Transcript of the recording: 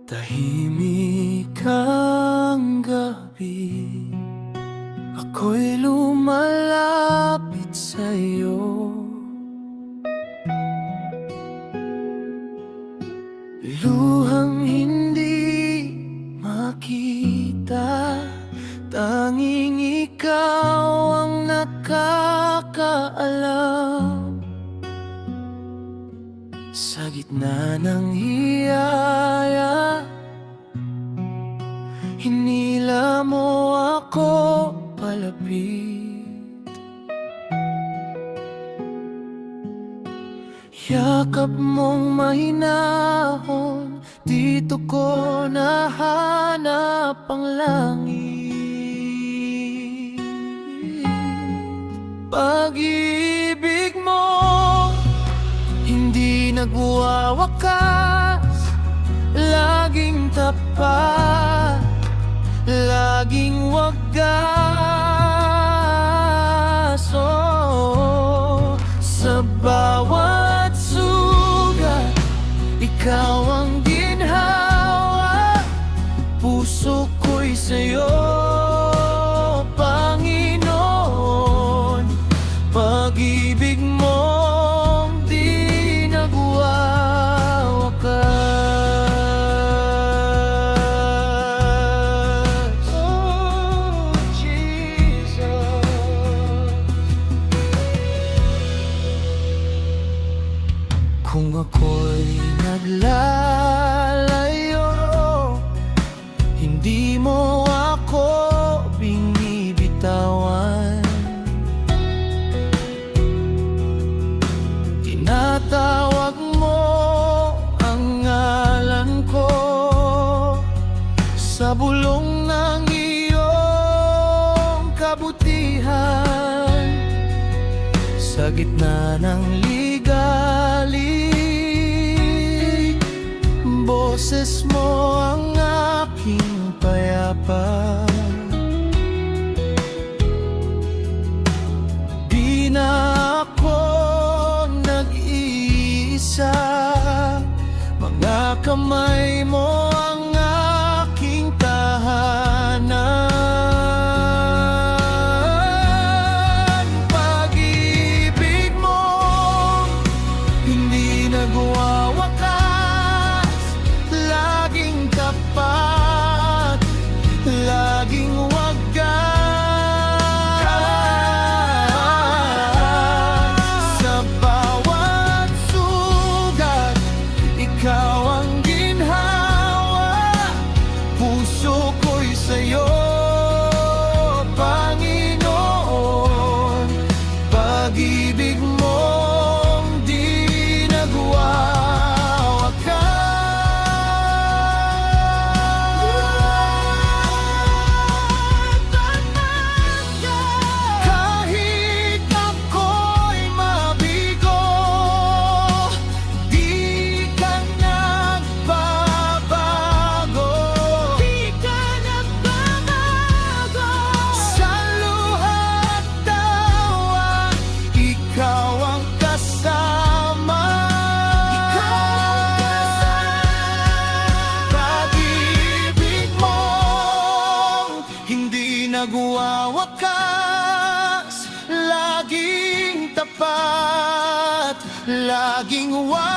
Tahimik ang gabi, ako'y lumalapit sa'yo. Luhang hindi makita, tanging ikaw ang nakakaalam. Sa gitna ng hiyaya, hinila mo ako palapit. Yakap mong mahinahon, dito ko nahanap ang langit. Pag-ibig mo hindi nagwawakas, laging tapat, laging wagas. Sa bawat sugat, ikaw ang ginhawa, puso ko'y sa'yo, Panginoon. Pag-ibig mong di nagwawakas. Oh, Jesus. Kung ako'y naglalayo, hindi mo ako binibitawan. Tinatawag mo ang ngalan ko sa bulong ng iyong kabutihan. Sa gitna ng ligali, boses mo ang aking payapa. Di na ako nag-iisa, mga kamay mo ang aking tahanan. Pag-ibig mo hindi nagwawakas, laging tapat, laging wagas. Sa bawat sugat, ikaw ang ginhawa, puso ko'y sa'yo, Panginoon. Pag-ibig mong di nagwawakas. Kahit ako'y mabigo, di ka nagbabago. Di ka nagbabago. Sa luha at tawa, ikaw ang kasama. Pag-ibig mong hindi nagwawakas, laging tapat, laging wagas.